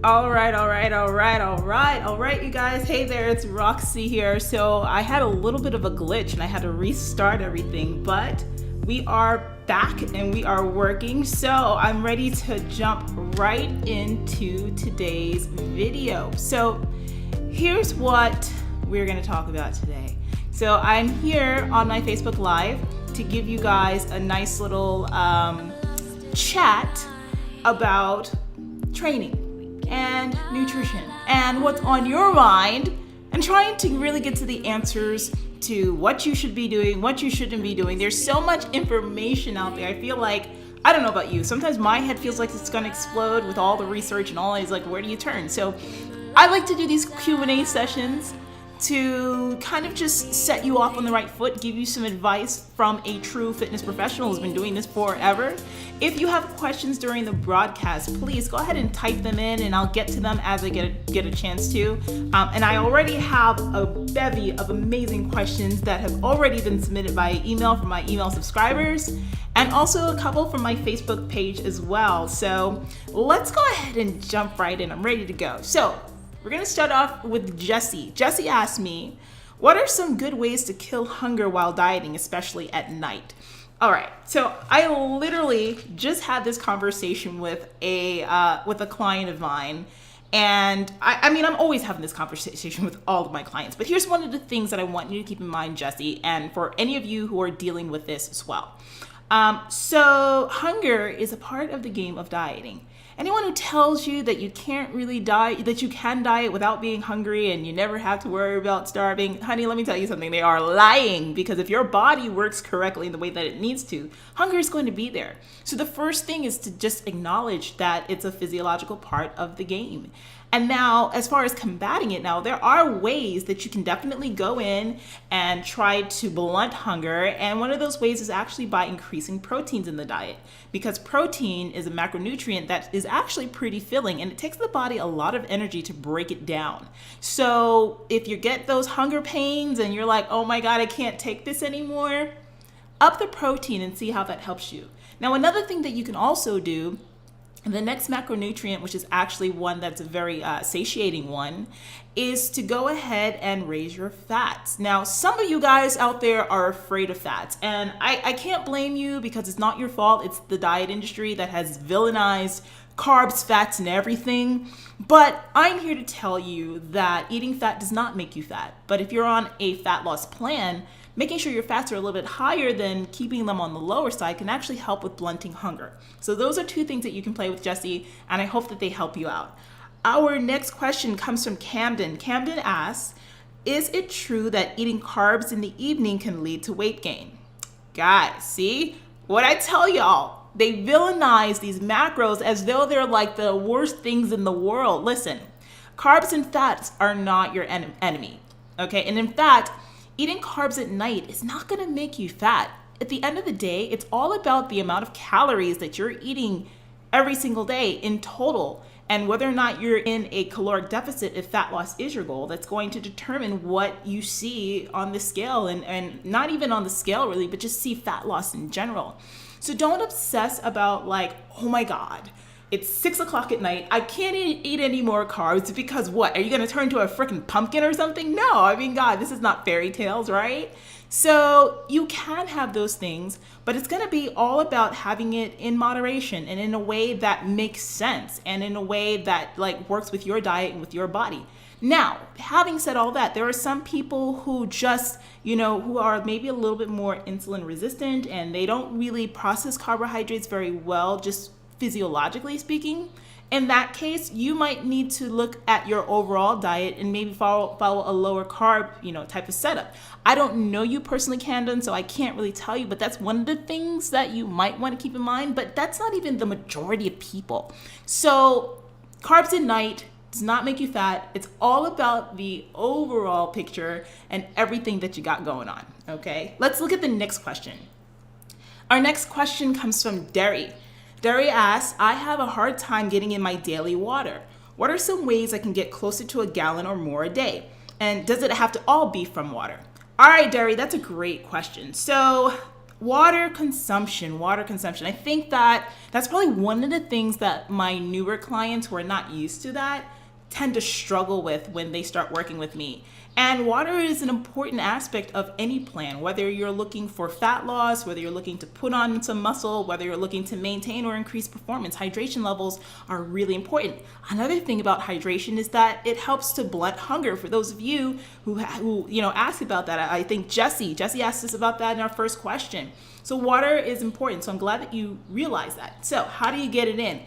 All right, you guys. Hey there, it's Roxy here. So I had a little bit of a glitch and I had to restart everything, but we are back and we are working. So I'm ready to jump right into today's video. So here's what we're going to talk about today. So I'm here on my Facebook Live to give you guys a nice little chat about training and nutrition and what's on your mind, and trying to really get to the answers to what you should be doing, what you shouldn't be doing. There's so much information out there. I feel like, I don't know about you, sometimes my head feels like it's gonna explode with all the research and all. It's like, where do you turn? So I like to do these Q&A sessions to kind of just set you off on the right foot, give you some advice from a true fitness professional who's been doing this forever. If you have questions during the broadcast, please go ahead and type them in and I'll get to them as I get a chance to. And I already have a bevy of amazing questions that have already been submitted by email from my email subscribers, and also a couple from my Facebook page as well. So let's go ahead and jump right in. I'm ready to go. So we're gonna start off with Jessie. Jessie asked me, what are some good ways to kill hunger while dieting, especially at night? All right, so I literally just had this conversation with a client of mine, and I mean, I'm always having this conversation with all of my clients, but here's one of the things that I want you to keep in mind, Jessie, and for any of you who are dealing with this as well. So hunger is a part of the game of dieting. Anyone who tells you that you can't really diet, that you can diet without being hungry and you never have to worry about starving, honey, let me tell you something, they are lying, because if your body works correctly in the way that it needs to, hunger is going to be there. So the first thing is to just acknowledge that it's a physiological part of the game. And now, as far as combating it, now there are ways that you can definitely go in and try to blunt hunger. And one of those ways is actually by increasing proteins in the diet, because protein is a macronutrient that is actually pretty filling and it takes the body a lot of energy to break it down. So if you get those hunger pains and you're like, oh my God, I can't take this anymore, up the protein and see how that helps you. Now, another thing that you can also do, the next macronutrient, which is actually one that's a very satiating one, is to go ahead and raise your fats. Now, some of you guys out there are afraid of fats, and I can't blame you, because it's not your fault. It's the diet industry that has villainized carbs, fats, and everything. But I'm here to tell you that eating fat does not make you fat. But if you're on a fat loss plan, making sure your fats are a little bit higher than keeping them on the lower side can actually help with blunting hunger. So those are two things that you can play with, Jessie, and I hope that they help you out. Our next question comes from Camden. Camden asks, is it true that eating carbs in the evening can lead to weight gain? Guys, see? What I tell y'all, they villainize these macros as though they're like the worst things in the world. Listen, carbs and fats are not your enemy, okay? And in fact, eating carbs at night is not gonna make you fat. At the end of the day, it's all about the amount of calories that you're eating every single day in total, and whether or not you're in a caloric deficit if fat loss is your goal. That's going to determine what you see on the scale, and not even on the scale really, but just see fat loss in general. So don't obsess about like, oh my God, it's 6 o'clock at night, I can't eat any more carbs, because what? Are you gonna turn into a freaking pumpkin or something? No, I mean, God, this is not fairy tales, right? So you can have those things, but it's gonna be all about having it in moderation and in a way that makes sense and in a way that like works with your diet and with your body. Now, having said all that, there are some people who just, who are maybe a little bit more insulin resistant and they don't really process carbohydrates very well, just physiologically speaking. In that case, you might need to look at your overall diet and maybe follow a lower carb, type of setup. I don't know you personally, Camden, so I can't really tell you, but that's one of the things that you might want to keep in mind, but that's not even the majority of people. So carbs at night does not make you fat. It's all about the overall picture and everything that you got going on, okay? Let's look at the next question. Our next question comes from Derry. Derry asks, I have a hard time getting in my daily water. What are some ways I can get closer to a gallon or more a day? And does it have to all be from water? All right, Derry, that's a great question. So Water consumption. I think that's probably one of the things that my newer clients who are not used to that tend to struggle with when they start working with me. And water is an important aspect of any plan, whether you're looking for fat loss, whether you're looking to put on some muscle, whether you're looking to maintain or increase performance. Hydration levels are really important. Another thing about hydration is that it helps to blunt hunger. For those of you who asked about that, I think Jessie asked us about that in our first question. So water is important. So I'm glad that you realize that. So how do you get it in?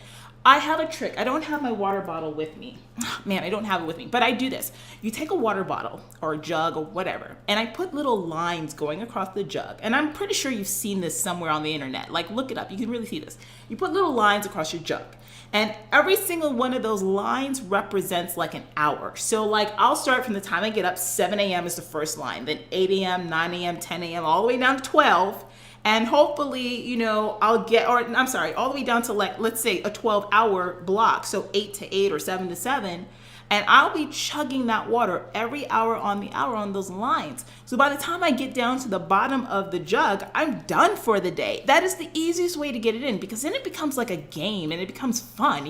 I have a trick. I don't have my water bottle with me. Man, I don't have it with me, but I do this. You take a water bottle or a jug or whatever, and I put little lines going across the jug. And I'm pretty sure you've seen this somewhere on the internet. Like, look it up. You can really see this. You put little lines across your jug, and every single one of those lines represents like an hour. So like, I'll start from the time I get up. 7 a.m. is the first line, then 8 a.m., 9 a.m., 10 a.m., all the way down to 12. And hopefully, all the way down to like, let's say a 12-hour block. So 8 to 8 or 7 to 7. And I'll be chugging that water every hour on the hour on those lines. So by the time I get down to the bottom of the jug, I'm done for the day. That is the easiest way to get it in, because then it becomes like a game and it becomes fun,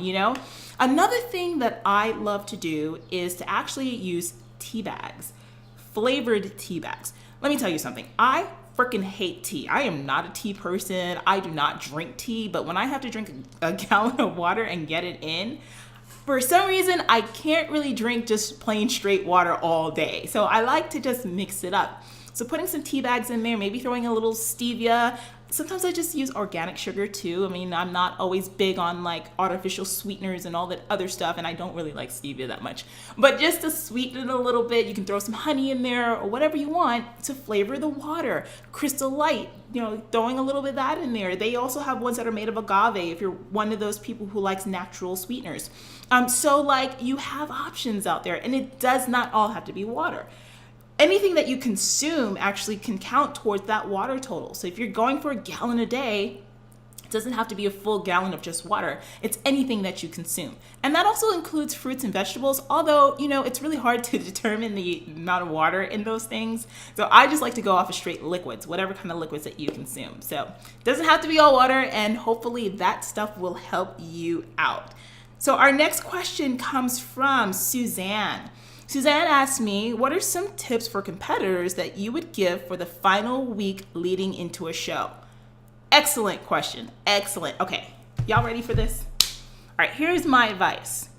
Another thing that I love to do is to actually use tea bags, flavored tea bags. Let me tell you something. I freaking hate tea. I am not a tea person. I do not drink tea, but when I have to drink a gallon of water and get it in, for some reason, I can't really drink just plain straight water all day. So I like to just mix it up. So putting some tea bags in there, maybe throwing a little stevia. Sometimes I just use organic sugar too. I mean, I'm not always big on like artificial sweeteners and all that other stuff, and I don't really like stevia that much. But just to sweeten it a little bit, you can throw some honey in there or whatever you want to flavor the water. Crystal Light, throwing a little bit of that in there. They also have ones that are made of agave if you're one of those people who likes natural sweeteners. So like, you have options out there, and it does not all have to be water. Anything that you consume actually can count towards that water total. So if you're going for a gallon a day, it doesn't have to be a full gallon of just water. It's anything that you consume. And that also includes fruits and vegetables, although, it's really hard to determine the amount of water in those things. So I just like to go off of straight liquids, whatever kind of liquids that you consume. So it doesn't have to be all water, and hopefully that stuff will help you out. So our next question comes from Suzanne. Suzanne asked me, what are some tips for competitors that you would give for the final week leading into a show? Excellent question. Excellent. Okay, y'all ready for this? All right, here's my advice.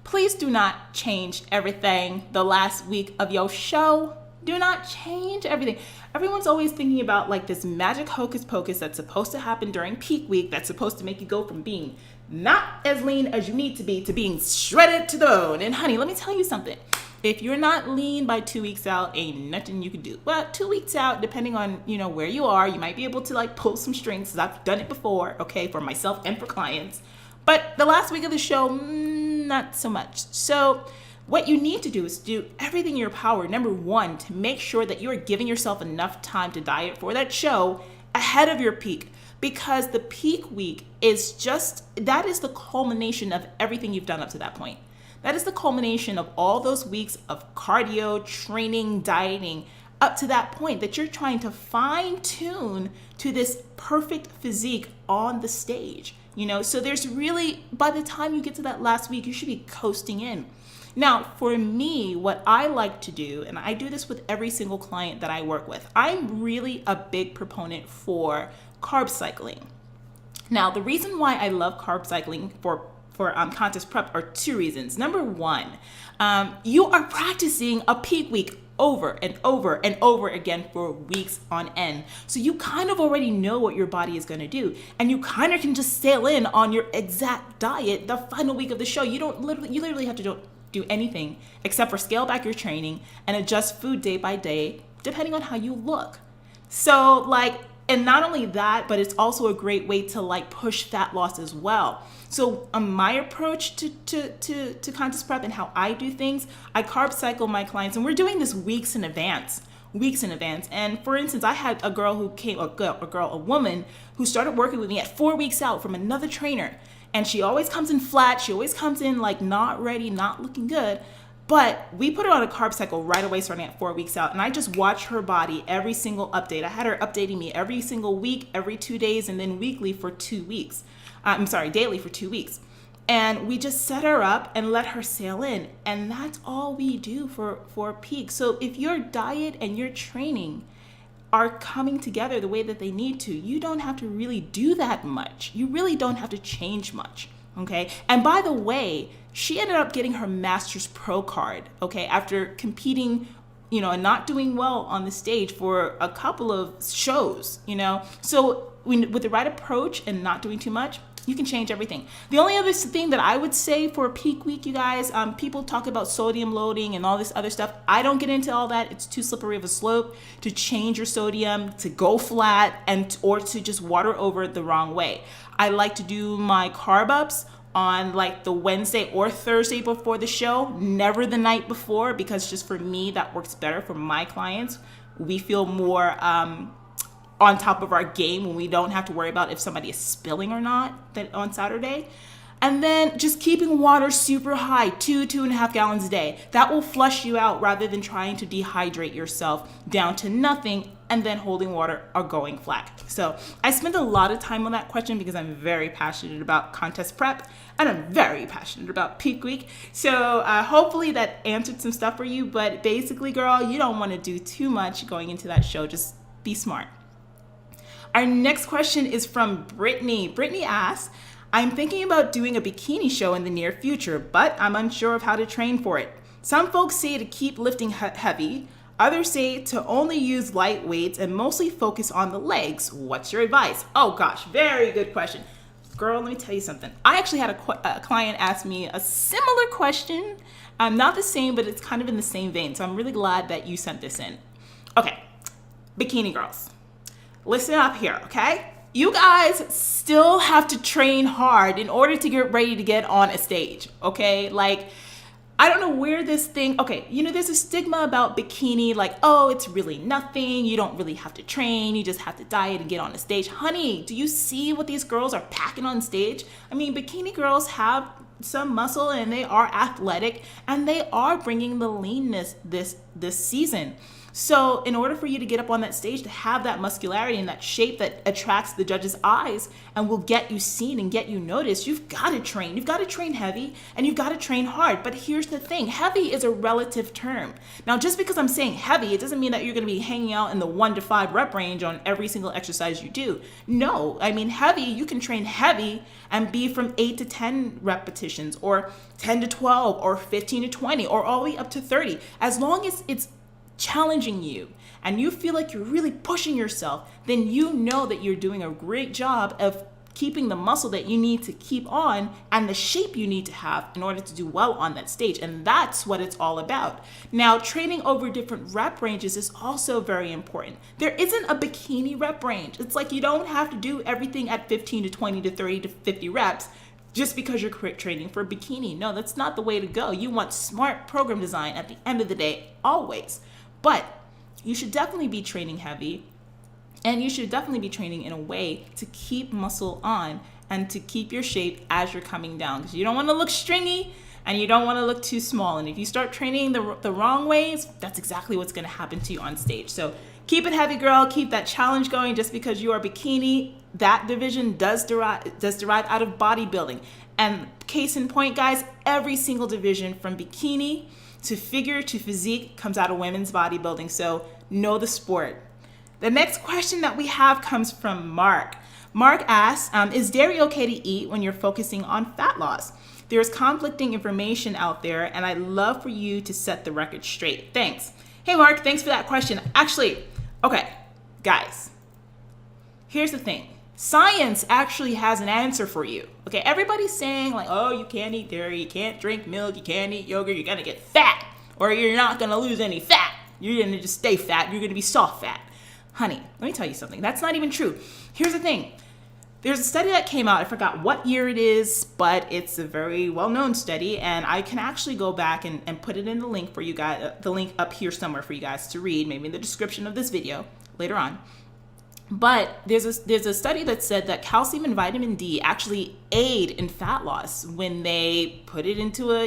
Please do not change everything the last week of your show. Do not change everything. Everyone's always thinking about like this magic hocus pocus that's supposed to happen during peak week that's supposed to make you go from being not as lean as you need to being shredded to the bone. And honey, let me tell you something. If you're not lean by 2 weeks out, ain't nothing you can do. Well, 2 weeks out, depending on, where you are, you might be able to like pull some strings, because I've done it before, okay, for myself and for clients. But the last week of the show, not so much. So what you need to do is do everything in your power, number one, to make sure that you are giving yourself enough time to diet for that show ahead of your peak. Because the peak week is that is the culmination of everything you've done up to that point. That is the culmination of all those weeks of cardio, training, dieting, up to that point that you're trying to fine tune to this perfect physique on the stage. So there's really, by the time you get to that last week, you should be coasting in. Now, for me, what I like to do, and I do this with every single client that I work with, I'm really a big proponent for carb cycling. Now, the reason why I love carb cycling for contest prep are two reasons. Number one, you are practicing a peak week over and over and over again for weeks on end. So you kind of already know what your body is going to do, and you kind of can just sail in on your exact diet the final week of the show. You literally have to do anything except for scale back your training and adjust food day by day, depending on how you look. So and not only that, but it's also a great way to like push fat loss as well. So my approach to contest prep and how I do things, I carb cycle my clients, and we're doing this weeks in advance. And for instance, I had a woman who started working with me at 4 weeks out from another trainer. And she always comes in flat. She always comes in like not ready, not looking good. But we put her on a carb cycle right away, starting at 4 weeks out. And I just watched her body every single update. I had her updating me every single week, every 2 days, and then weekly for 2 weeks. Daily for 2 weeks. And we just set her up and let her sail in. And that's all we do for peak. So if your diet and your training are coming together the way that they need to, you don't have to really do that much. You really don't have to change much. Okay. And by the way, she ended up getting her Masters Pro card, okay, after competing, and not doing well on the stage for a couple of shows, So with the right approach and not doing too much, you can change everything. The only other thing that I would say for peak week, you guys, people talk about sodium loading and all this other stuff. I don't get into all that. It's too slippery of a slope to change your sodium, to go flat, or to just water over the wrong way. I like to do my carb ups on like the Wednesday or Thursday before the show, never the night before, because just for me, that works better for my clients. We feel more on top of our game when we don't have to worry about if somebody is spilling or not on Saturday. And then just keeping water super high, 2.5 gallons a day. That will flush you out rather than trying to dehydrate yourself down to nothing and then holding water or going flat. So I spent a lot of time on that question because I'm very passionate about contest prep and I'm very passionate about peak week. So hopefully that answered some stuff for you. But basically, girl, you don't want to do too much going into that show. Just be smart. Our next question is from Brittany. Brittany asks, I'm thinking about doing a bikini show in the near future, but I'm unsure of how to train for it. Some folks say to keep lifting heavy. Others say to only use light weights and mostly focus on the legs. What's your advice? Oh gosh, very good question. Girl, let me tell you something. I actually had a client ask me a similar question. Not the same, but it's kind of in the same vein. So I'm really glad that you sent this in. Okay, bikini girls. Listen up here, okay? You guys still have to train hard in order to get ready to get on a stage, okay? Like, I don't know where this thing, okay, there's a stigma about bikini, like, oh, it's really nothing. You don't really have to train. You just have to diet and get on a stage. Honey, do you see what these girls are packing on stage? I mean, bikini girls have some muscle and they are athletic and they are bringing the leanness this season. So in order for you to get up on that stage, to have that muscularity and that shape that attracts the judges' eyes and will get you seen and get you noticed, you've got to train. You've got to train heavy and you've got to train hard. But here's the thing. Heavy is a relative term. Now, just because I'm saying heavy, it doesn't mean that you're going to be hanging out in the 1 to 5 rep range on every single exercise you do. No, I mean, heavy, you can train heavy and be from 8 to 10 repetitions or 10 to 12 or 15 to 20 or all the way up to 30. As long as it's challenging you and you feel like you're really pushing yourself, then you know that you're doing a great job of keeping the muscle that you need to keep on and the shape you need to have in order to do well on that stage. And that's what it's all about. Now, training over different rep ranges is also very important. There isn't a bikini rep range. It's like you don't have to do everything at 15 to 20 to 30 to 50 reps just because you're training for bikini. No, that's not the way to go. You want smart program design at the end of the day, always. But you should definitely be training heavy and you should definitely be training in a way to keep muscle on and to keep your shape as you're coming down, because you don't want to look stringy and you don't want to look too small. And if you start training the wrong ways, that's exactly what's going to happen to you on stage. So keep it heavy, girl. Keep that challenge going. Just because you are bikini, that division does derive out of bodybuilding. And case in point, guys, every single division from bikini to figure to physique comes out of women's bodybuilding. So know the sport. The next question that we have comes from Mark. Mark asks, is dairy okay to eat when you're focusing on fat loss? There's conflicting information out there and I'd love for you to set the record straight. Thanks. Hey Mark, thanks for that question. Actually, okay, guys, here's the thing. Science actually has an answer for you. Okay, everybody's saying like, oh, you can't eat dairy, you can't drink milk, you can't eat yogurt, you're gonna get fat, or you're not gonna lose any fat. You're gonna just stay fat, you're gonna be soft fat. Honey, let me tell you something. That's not even true. Here's the thing. There's a study that came out, I forgot what year it is, but it's a very well-known study, and I can actually go back and put it in the link for you guys, the link up here somewhere for you guys to read, maybe in the description of this video later on. But there's a study that said that calcium and vitamin D actually aid in fat loss when they put it into a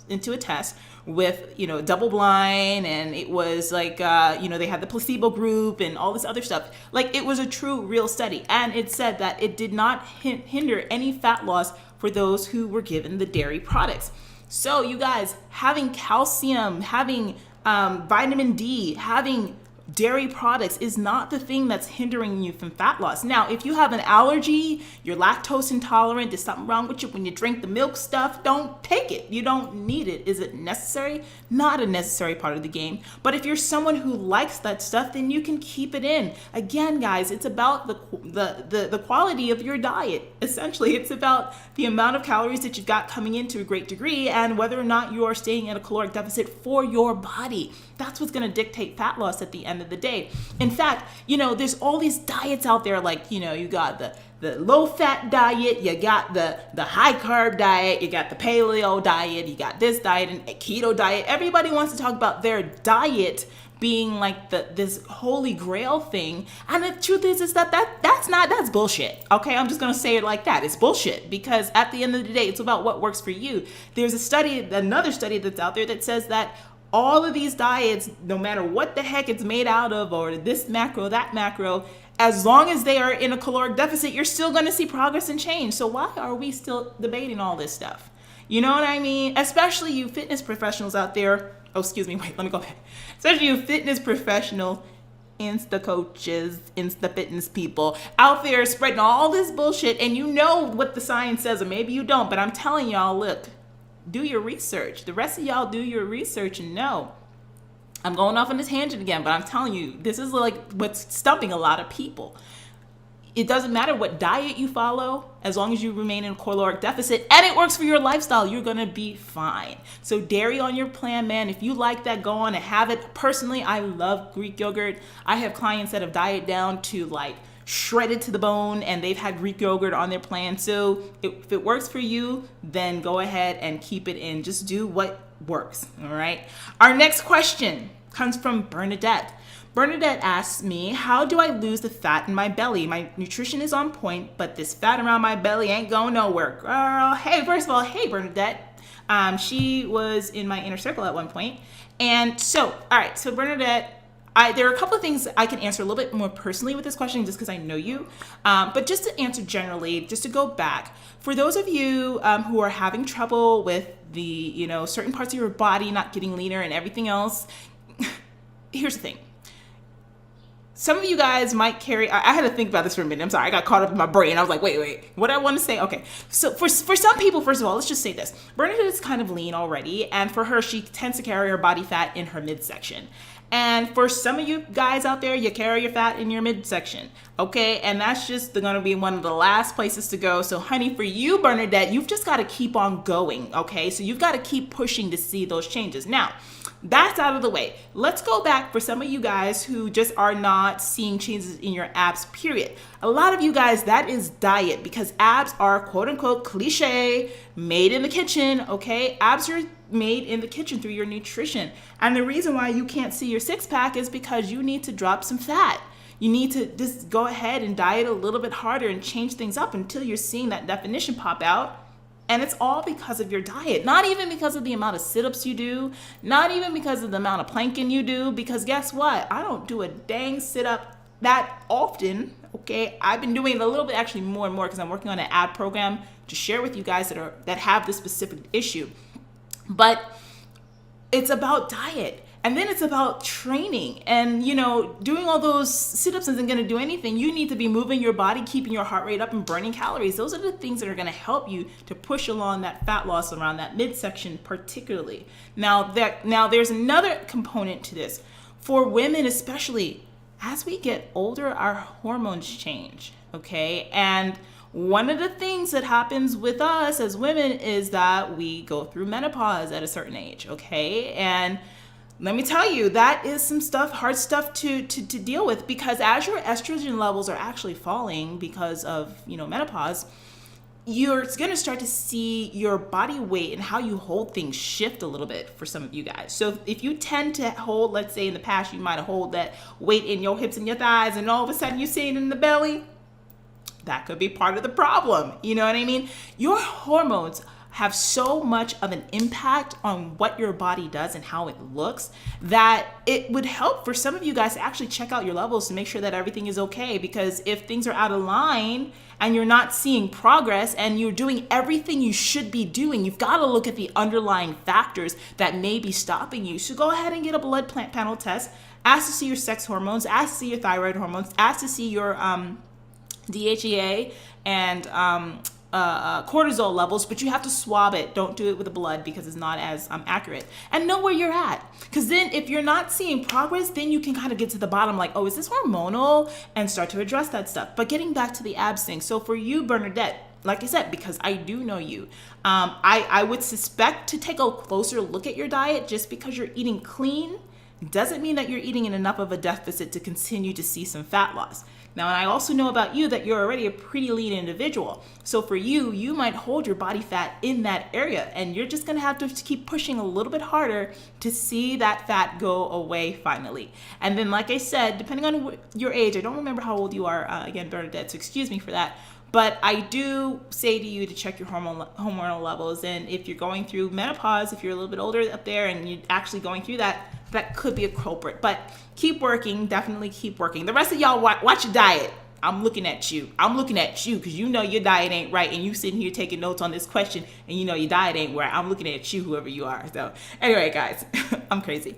into a test with, double blind, and it was like, they had the placebo group and all this other stuff. Like, it was a true, real study. And it said that it did not hinder any fat loss for those who were given the dairy products. So you guys, having calcium, having vitamin D, having dairy products is not the thing that's hindering you from fat loss. Now, if you have an allergy, you're lactose intolerant, there's something wrong with you when you drink the milk stuff, don't take it. You don't need it. Is it necessary? Not a necessary part of the game. But if you're someone who likes that stuff, then you can keep it in. Again, guys, it's about the quality of your diet. Essentially, it's about the amount of calories that you've got coming in to a great degree and whether or not you are staying at a caloric deficit for your body. That's what's going to dictate fat loss at the end of the day. In fact, there's all these diets out there, like, you got the low fat diet, you got the high carb diet, you got the paleo diet, you got this diet and a keto diet. Everybody wants to talk about their diet being like this holy grail thing. And the truth is that's bullshit. Okay, I'm just gonna say it like that. It's bullshit, because at the end of the day, it's about what works for you. There's another study that's out there that says that all of these diets, no matter what the heck it's made out of, or this macro, that macro, as long as they are in a caloric deficit, you're still going to see progress and change. So why are we still debating all this stuff? You know what I mean? Especially you fitness professionals out there. Oh, excuse me. Wait, let me go back. Especially you fitness professional, Insta coaches, Insta fitness people out there spreading all this bullshit, and you know what the science says, or maybe you don't, but I'm telling y'all, look, do your research. The rest of y'all do your research and know. I'm going off on this tangent again, but I'm telling you, this is like what's stumping a lot of people. It doesn't matter what diet you follow, as long as you remain in a caloric deficit and it works for your lifestyle, you're gonna be fine. So dairy on your plan, man. If you like that, go on and have it. Personally, I love Greek yogurt. I have clients that have dieted down to like shredded to the bone, and they've had Greek yogurt on their plan. So if it works for you, then go ahead and keep it in. Just do what works. All right. Our next question comes from Bernadette. Bernadette asks me, how do I lose the fat in my belly? My nutrition is on point, but this fat around my belly ain't going nowhere. Girl, hey, first of all, hey, Bernadette. She was in my inner circle at one point. And so, all right, so Bernadette, there are a couple of things I can answer a little bit more personally with this question, just because I know you. But just to answer generally, just to go back, for those of you who are having trouble with the, certain parts of your body not getting leaner and everything else, here's the thing. Some of you guys might carry, I had to think about this for a minute. I'm sorry, I got caught up in my brain. I was like, wait, what do I want to say? Okay, so for some people, first of all, let's just say this. Bernadette is kind of lean already, and for her, she tends to carry her body fat in her midsection. And for some of you guys out there, you carry your fat in your midsection, okay? And that's just going to be one of the last places to go. So honey, for you, Bernadette, you've just got to keep on going, okay? So you've got to keep pushing to see those changes. Now, that's out of the way. Let's go back for some of you guys who just are not seeing changes in your abs, period. A lot of you guys, that is diet, because abs are quote unquote cliche, made in the kitchen, okay? Abs are made in the kitchen through your nutrition. And the reason why you can't see your six pack is because you need to drop some fat. You need to just go ahead and diet a little bit harder and change things up until you're seeing that definition pop out. And it's all because of your diet, not even because of the amount of sit-ups you do, not even because of the amount of planking you do, because guess what? I don't do a dang sit-up that often, okay? I've been doing it a little bit, actually more and more, because I'm working on an ab program to share with you guys that have this specific issue. But it's about diet. And then it's about training, and doing all those sit-ups isn't going to do anything. You need to be moving your body, keeping your heart rate up, and burning calories. Those are the things that are going to help you to push along that fat loss around that midsection particularly. Now there's another component to this. For women especially, as we get older, our hormones change, okay? And one of the things that happens with us as women is that we go through menopause at a certain age, okay? And let me tell you, that is some hard stuff to deal with, because as your estrogen levels are actually falling because of, menopause, you're going to start to see your body weight and how you hold things shift a little bit for some of you guys. So if you tend to hold, let's say in the past, you might have hold that weight in your hips and your thighs, and all of a sudden you see it in the belly, that could be part of the problem. You know what I mean? Your hormones have so much of an impact on what your body does and how it looks that it would help for some of you guys to actually check out your levels to make sure that everything is okay. Because if things are out of line and you're not seeing progress and you're doing everything you should be doing, you've got to look at the underlying factors that may be stopping you. So go ahead and get a blood panel test. Ask to see your sex hormones, ask to see your thyroid hormones, ask to see your DHEA and cortisol levels, but you have to swab it. Don't do it with the blood because it's not as accurate. And know where you're at. Because then if you're not seeing progress, then you can kind of get to the bottom like, oh, is this hormonal? And start to address that stuff. But getting back to the abs thing. So for you, Bernadette, like I said, because I do know you, I would suspect to take a closer look at your diet. Just because you're eating clean doesn't mean that you're eating in enough of a deficit to continue to see some fat loss. Now, and I also know about you that you're already a pretty lean individual. So for you, you might hold your body fat in that area, and you're just gonna have to keep pushing a little bit harder to see that fat go away finally. And then, like I said, depending on your age, I don't remember how old you are, again, Bernadette, so excuse me for that. But I do say to you to check your hormonal levels. And if you're going through menopause, if you're a little bit older up there and you're actually going through that, that could be a culprit. But keep working, definitely keep working. The rest of y'all, watch your diet. I'm looking at you. I'm looking at you because you know your diet ain't right. And you sitting here taking notes on this question and you know your diet ain't right. I'm looking at you, whoever you are. So anyway, guys, I'm crazy.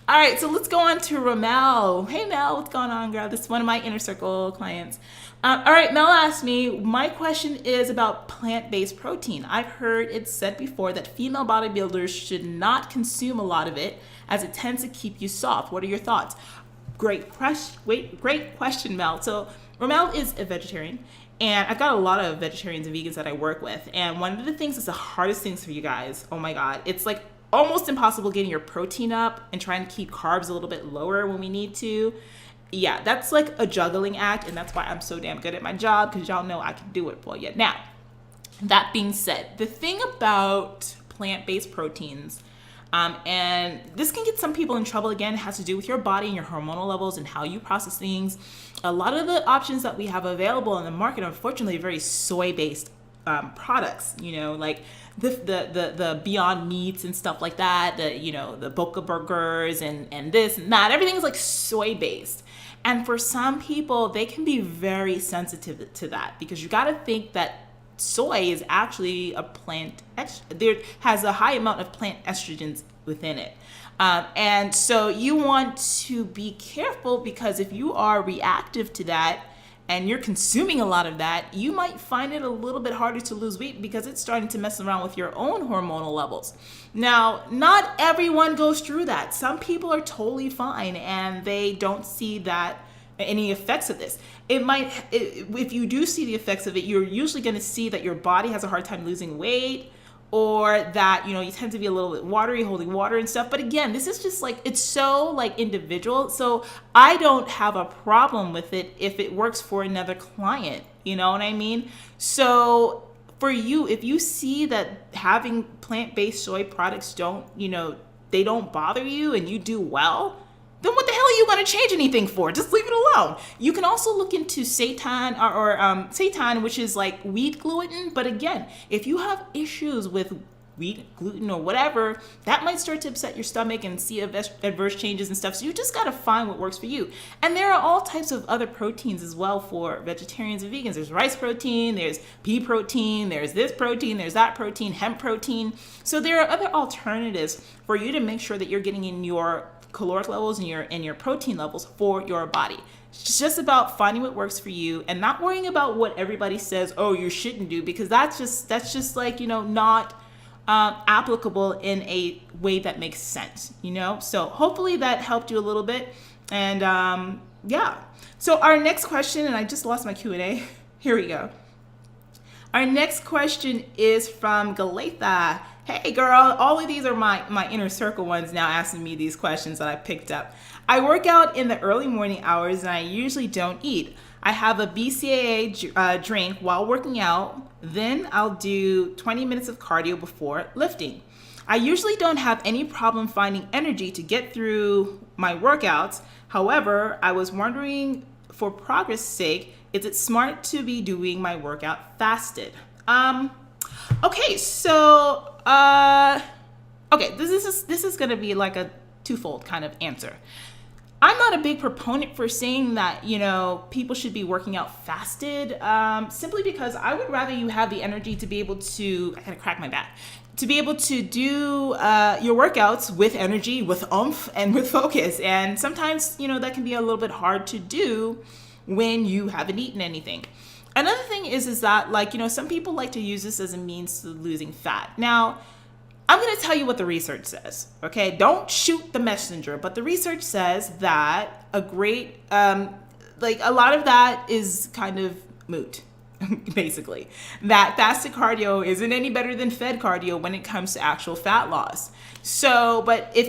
All right, so let's go on to Ramel. Hey, Mel, what's going on, girl? This is one of my inner circle clients. All right, Mel asked me, my question is about plant-based protein. I've heard it said before that female bodybuilders should not consume a lot of it as it tends to keep you soft. What are your thoughts? Great question, Mel. So Ramel is a vegetarian, and I've got a lot of vegetarians and vegans that I work with. And one of the things that's the hardest things for you guys, oh my God, it's like almost impossible getting your protein up and trying to keep carbs a little bit lower when we need to. Yeah, that's like a juggling act, and that's why I'm so damn good at my job, because y'all know I can do it for you. Now, that being said, the thing about plant-based proteins, and this can get some people in trouble, again, it has to do with your body and your hormonal levels and how you process things. A lot of the options that we have available on the market, unfortunately, are very soy-based products, you know, like the Beyond Meats and stuff like that, the Boca Burgers and this and that, everything is like soy-based. And for some people, they can be very sensitive to that, because you got to think that soy is actually a plant, there has a high amount of plant estrogens within it. And so you want to be careful, because if you are reactive to that and you're consuming a lot of that, you might find it a little bit harder to lose weight because it's starting to mess around with your own hormonal levels. Now, not everyone goes through that. Some people are totally fine and they don't see that any effects of this. If you do see the effects of it, you're usually going to see that your body has a hard time losing weight, or that, you tend to be a little bit watery, holding water and stuff. But again, this is just like, it's so like individual. So I don't have a problem with it if it works for another client, you know what I mean? So for you, if you see that having plant-based soy products they don't bother you and you do well, then what the hell are you going to change anything for? Just leave it alone. You can also look into seitan or seitan, which is like wheat gluten. But again, if you have issues with wheat gluten or whatever, that might start to upset your stomach and see adverse changes and stuff. So you just got to find what works for you. And there are all types of other proteins as well for vegetarians and vegans. There's rice protein, there's pea protein, there's this protein, there's that protein, hemp protein. So there are other alternatives for you to make sure that you're getting in your caloric levels and your protein levels for your body. It's just about finding what works for you and not worrying about what everybody says, oh, you shouldn't do, because that's just like, not applicable in a way that makes sense, So hopefully that helped you a little bit. And yeah. So our next question, and I just lost my Q&A. Here we go. Our next question is from Galetha. Hey girl, all of these are my inner circle ones now asking me these questions that I picked up. I work out in the early morning hours and I usually don't eat. I have a BCAA drink while working out. Then I'll do 20 minutes of cardio before lifting. I usually don't have any problem finding energy to get through my workouts. However, I was wondering, for progress' sake, is it smart to be doing my workout fasted? Okay, so okay, this is gonna be like a twofold kind of answer. I'm not a big proponent for saying that, people should be working out fasted, simply because I would rather you have the energy to be able to, I gotta crack my back, to be able to do your workouts with energy, with oomph, and with focus. And sometimes, that can be a little bit hard to do when you haven't eaten anything. Another thing is that, some people like to use this as a means to losing fat. Now, I'm going to tell you what the research says, okay? Don't shoot the messenger, but the research says that a lot of that is kind of moot, basically. That fasted cardio isn't any better than fed cardio when it comes to actual fat loss. So, but if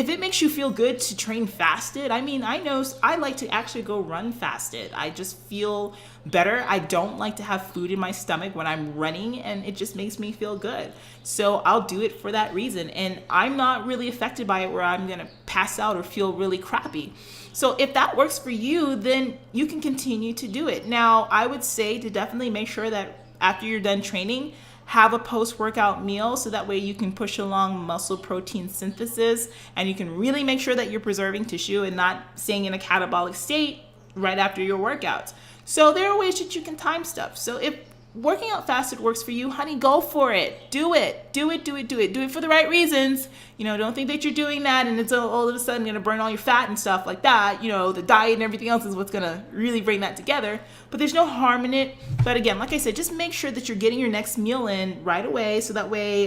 it makes you feel good to train fasted, I know I like to actually go run fasted. I just feel better. I don't like to have food in my stomach when I'm running, and it just makes me feel good. So I'll do it for that reason. And I'm not really affected by it where I'm going to pass out or feel really crappy. So if that works for you, then you can continue to do it. Now, I would say to definitely make sure that after you're done training, have a post-workout meal so that way you can push along muscle protein synthesis, and you can really make sure that you're preserving tissue and not staying in a catabolic state right after your workouts. So there are ways that you can time stuff. So if working out fasted works for you, honey, go for it. Do it. Do it for the right reasons. Don't think that you're doing that and it's all of a sudden going to burn all your fat and stuff like that. The diet and everything else is what's going to really bring that together. But there's no harm in it. But again, like I said, just make sure that you're getting your next meal in right away, so that way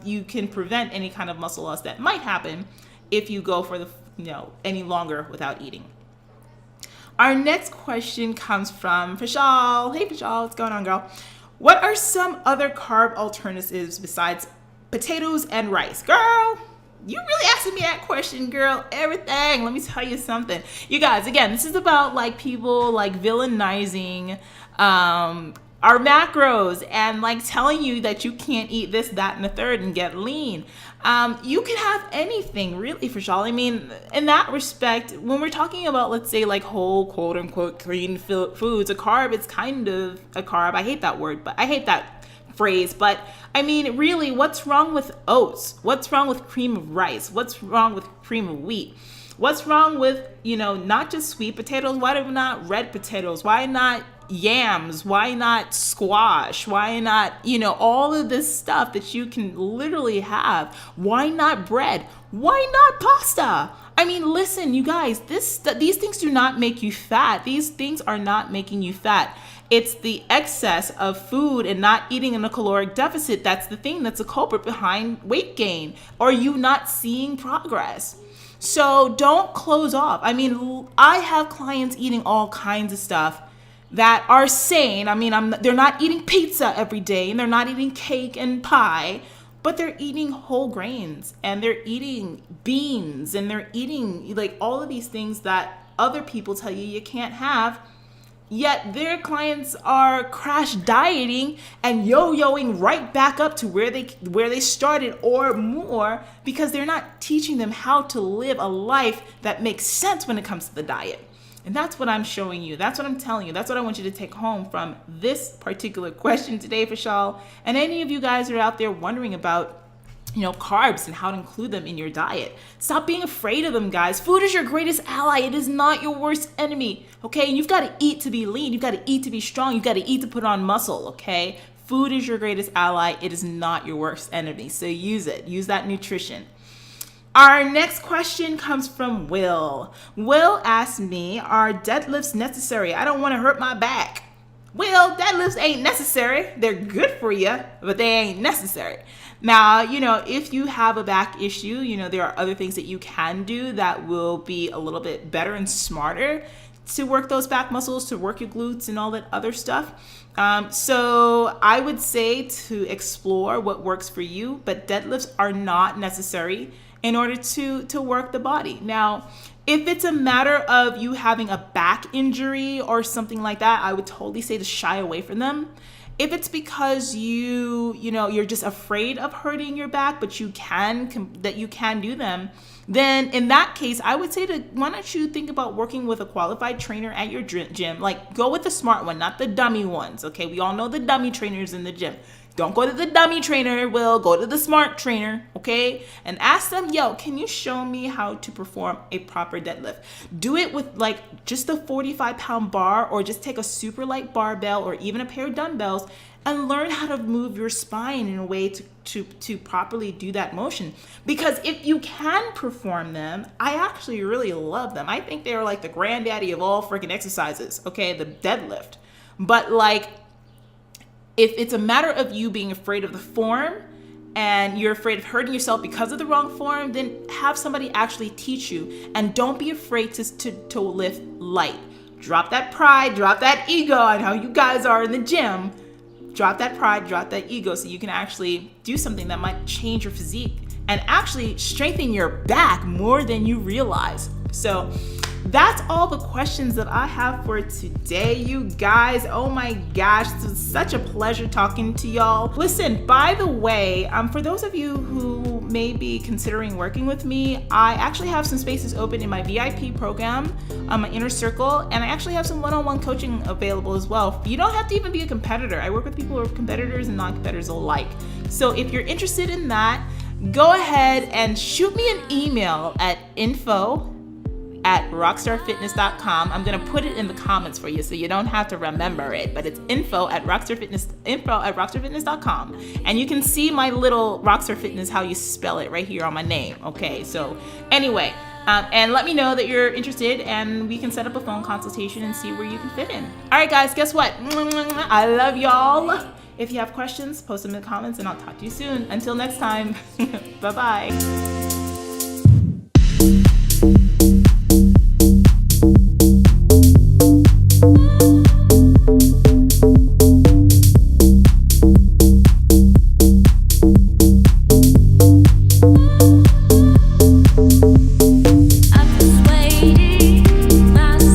you can prevent any kind of muscle loss that might happen if you go for any longer without eating. Our next question comes from Fashal. Hey Fashal, what's going on, girl? What are some other carb alternatives besides potatoes and rice? Girl, you really asking me that question, girl. Everything. Let me tell you something. You guys, again, this is about people villainizing our macros and telling you that you can't eat this, that, and the third and get lean. You can have anything really, for sure. In that respect, when we're talking about, let's say, whole, quote unquote, clean foods, a carb, it's kind of a carb. I hate that word, but I hate that phrase. But really, what's wrong with oats? What's wrong with cream of rice? What's wrong with cream of wheat? What's wrong with, not just sweet potatoes? Why not red potatoes? Why not yams? Why not squash? Why not, all of this stuff that you can literally have? Why not bread? Why not pasta? Listen, you guys, these things do not make you fat. These things are not making you fat. It's the excess of food and not eating in a caloric deficit. That's the thing that's a culprit behind weight gain or you not seeing progress. So don't close off. I have clients eating all kinds of stuff that are sane. They're not eating pizza every day and they're not eating cake and pie, but they're eating whole grains and they're eating beans and they're eating all of these things that other people tell you can't have. Yet their clients are crash dieting and yo-yoing right back up to where they started or more, because they're not teaching them how to live a life that makes sense when it comes to the diet. And that's what I'm showing you. That's what I'm telling you. That's what I want you to take home from this particular question today, Fashal. And any of you guys are out there wondering about carbs and how to include them in your diet. Stop being afraid of them, guys. Food is your greatest ally. It is not your worst enemy, okay? And you've got to eat to be lean. You've got to eat to be strong. You've got to eat to put on muscle, okay? Food is your greatest ally. It is not your worst enemy. So use it. Use that nutrition. Our next question comes from Will. Will asked me, are deadlifts necessary? I don't want to hurt my back. Well, deadlifts ain't necessary. They're good for you, but they ain't necessary. Now, if you have a back issue, there are other things that you can do that will be a little bit better and smarter to work those back muscles, to work your glutes and all that other stuff. So I would say to explore what works for you, but deadlifts are not necessary in order to work the body. Now, if it's a matter of you having a back injury or something like that, I would totally say to shy away from them. If it's because you're just afraid of hurting your back, but you can do them, then in that case, I would say why don't you think about working with a qualified trainer at your gym? Go with the smart one, not the dummy ones. Okay, we all know the dummy trainers in the gym. Don't go to the dummy trainer, go to the smart trainer, okay? And ask them, yo, can you show me how to perform a proper deadlift? Do it with like just a 45-pound bar, or just take a super light barbell or even a pair of dumbbells and learn how to move your spine in a way to properly do that motion. Because if you can perform them, I actually really love them. I think they're like the granddaddy of all freaking exercises, okay? The deadlift. But like, if it's a matter of you being afraid of the form and you're afraid of hurting yourself because of the wrong form, then have somebody actually teach you. And don't be afraid to lift light. Drop that pride, drop that ego. I know how you guys are in the gym. Drop that pride, drop that ego, so you can actually do something that might change your physique and actually strengthen your back more than you realize. So that's all the questions that I have for today, you guys. Oh my gosh, this was such a pleasure talking to y'all. Listen, by the way, for those of you who may be considering working with me, I actually have some spaces open in my VIP program, my inner circle, and I actually have some one-on-one coaching available as well. You don't have to even be a competitor. I work with people who are competitors and non-competitors alike. So if you're interested in that, go ahead and shoot me an email at info@rockstarfitness.com. I'm gonna put it in the comments for you so you don't have to remember it, but it's info@rockstarfitness.com, and you can see my little Rockstar Fitness, how you spell it, right here on my name. Okay, so anyway, and let me know that you're interested, and we can set up a phone consultation and see where you can fit in. All right, guys, guess what? I love y'all. If you have questions, post them in the comments, and I'll talk to you soon. Until next time, bye-bye.